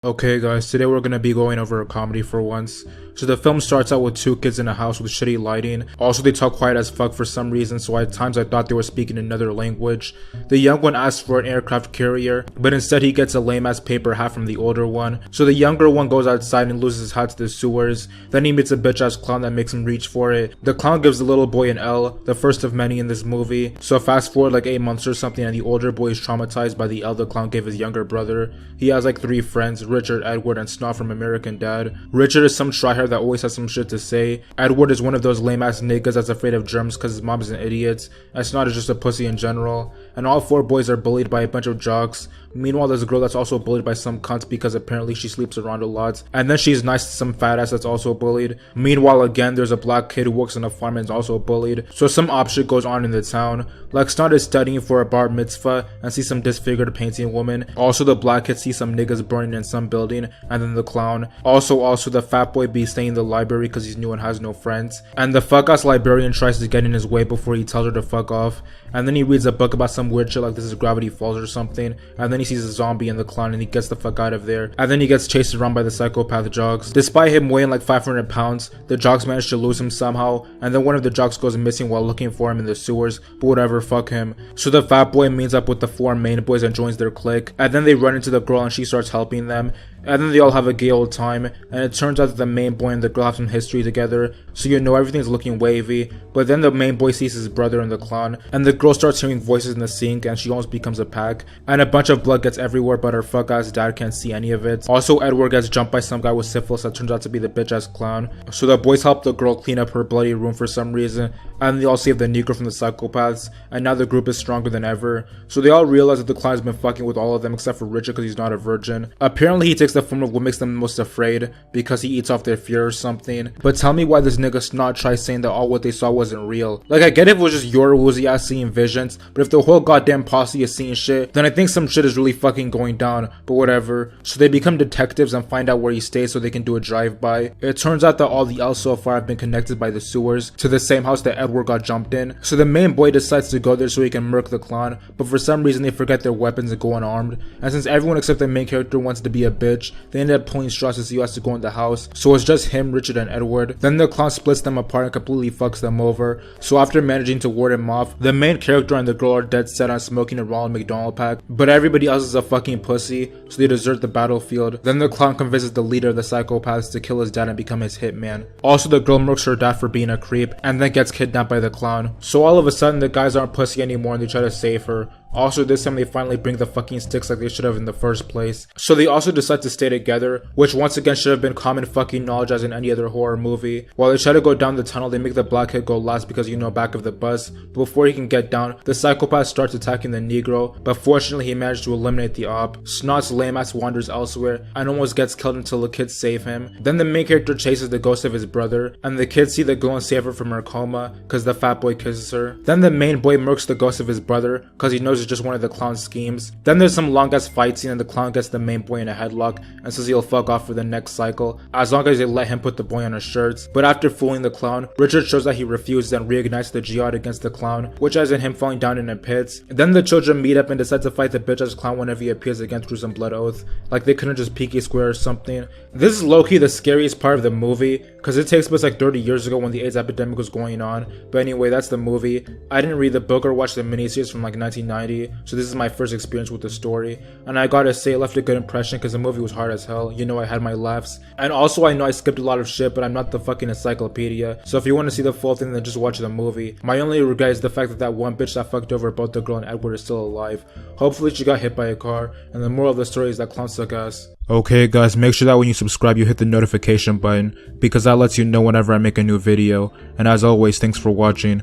Okay guys, today we're gonna be going over a comedy for once. So the film starts out with two kids in a house with shitty lighting. Also they talk quiet as fuck for some reason, so at times I thought they were speaking another language. The young one asks for an aircraft carrier, but instead he gets a lame ass paper hat from the older one. So the younger one goes outside and loses his hat to the sewers. Then he meets a bitch ass clown that makes him reach for it. The clown gives the little boy an L, the first of many in this movie. So fast forward like 8 months or something and the older boy is traumatized by the L the clown gave his younger brother. He has like 3 friends, Richard, Edward, and Snot from American Dad. Richard is some tryhard that always has some shit to say. Edward is one of those lame ass niggas that's afraid of germs cause his mom is an idiot. And Snot is just a pussy in general. And all 4 boys are bullied by a bunch of jocks. Meanwhile, there's a girl that's also bullied by some cunts because apparently she sleeps around a lot. And then she's nice to some fat ass that's also bullied. Meanwhile, again, there's a black kid who works on a farm and is also bullied. So some odd shit goes on in the town. Like Snot is studying for a bar mitzvah and sees some disfigured painting woman. Also the black kid sees some niggas burning in some building. And then the clown. Also the fat boy be staying in the library because he's new and has no friends. And the fuck ass librarian tries to get in his way before he tells her to fuck off. And then he reads a book about some weird shit like this is Gravity Falls or something. And then he sees a zombie and the clown and he gets the fuck out of there. And then he gets chased around by the psychopath jocks. Despite him weighing like 500 pounds, the jocks manage to lose him somehow. And then one of the jocks goes missing while looking for him in the sewers. But whatever, fuck him. So the fat boy meets up with the 4 main boys and joins their clique. And then they run into the girl and she starts helping them. And then they all have a gay old time, and it turns out that the main boy and the girl have some history together, so you know everything's looking wavy. But then the main boy sees his brother and the clown, and the girl starts hearing voices in the sink and she almost becomes a pack. And a bunch of blood gets everywhere but her fuck ass dad can't see any of it. Also Edward gets jumped by some guy with syphilis that turns out to be the bitch ass clown. So the boys help the girl clean up her bloody room for some reason, and they all save the Negro from the psychopaths, and now the group is stronger than ever. So they all realize that the clown has been fucking with all of them except for Richard because he's not a virgin. Apparently he takes the form of what makes them most afraid because he eats off their fear or something. But tell me why this nigga Snot tries saying that all what they saw wasn't real. Like I get if it was just your woozy ass seeing visions, but if the whole goddamn posse is seeing shit, then I think some shit is really fucking going down, but whatever. So they become detectives and find out where he stays so they can do a drive-by. It turns out that all the L's so far have been connected by the sewers to the same house that Edward got jumped in. So the main boy decides to go there so he can murk the clown, but for some reason they forget their weapons and go unarmed. And since everyone except the main character wants to be a bitch, they end up pulling straws to see who has to go in the house. So it's just him, Richard, and Edward. Then the clown splits them apart and completely fucks them over. So after managing to ward him off, the main character and the girl are dead set on smoking a Ronald McDonald pack, but everybody else is a fucking pussy, so they desert the battlefield. Then the clown convinces the leader of the psychopaths to kill his dad and become his hitman. Also the girl murks her dad for being a creep and then gets kidnapped by the clown. So all of a sudden the guys aren't pussy anymore and they try to save her. Also this time they finally bring the fucking sticks like they should have in the first place. So they also decide to stay together, which once again should have been common fucking knowledge as in any other horror movie. While they try to go down the tunnel, they make the black kid go last because you know back of the bus. But before he can get down, the psychopath starts attacking the Negro, but fortunately he managed to eliminate the op. Snot's lame ass wanders elsewhere and almost gets killed until the kids save him. Then the main character chases the ghost of his brother, and the kids see the girl and save her from her coma because the fat boy kisses her. Then the main boy murks the ghost of his brother because he knows it's just one of the clown's schemes. Then there's some long ass fight scene and the clown gets the main boy in a headlock and says he'll fuck off for the next cycle as long as they let him put the boy on his shirts. But after fooling the clown, Richard shows that he refuses and reignites the jihad against the clown, which ends in him falling down in a pit. Then the children meet up and decide to fight the bitch ass clown whenever he appears again through some blood oath. Like they couldn't just peeky square or something. This is low-key the scariest part of the movie because it takes place like 30 years ago when the AIDS epidemic was going on. But anyway, that's the movie. I didn't read the book or watch the miniseries from like 1990, so this is my first experience with the story, and I gotta say it left a good impression because the movie was hard as hell. You know, I had my laughs, and also I know I skipped a lot of shit, but I'm not the fucking encyclopedia, so if you want to see the full thing then just watch the movie. My only regret is the fact that that one bitch that fucked over both the girl and Edward is still alive. Hopefully she got hit by a car, and the moral of the story is that clowns suck ass. Okay guys, make sure that when you subscribe you hit the notification button because that lets you know whenever I make a new video, and as always, thanks for watching.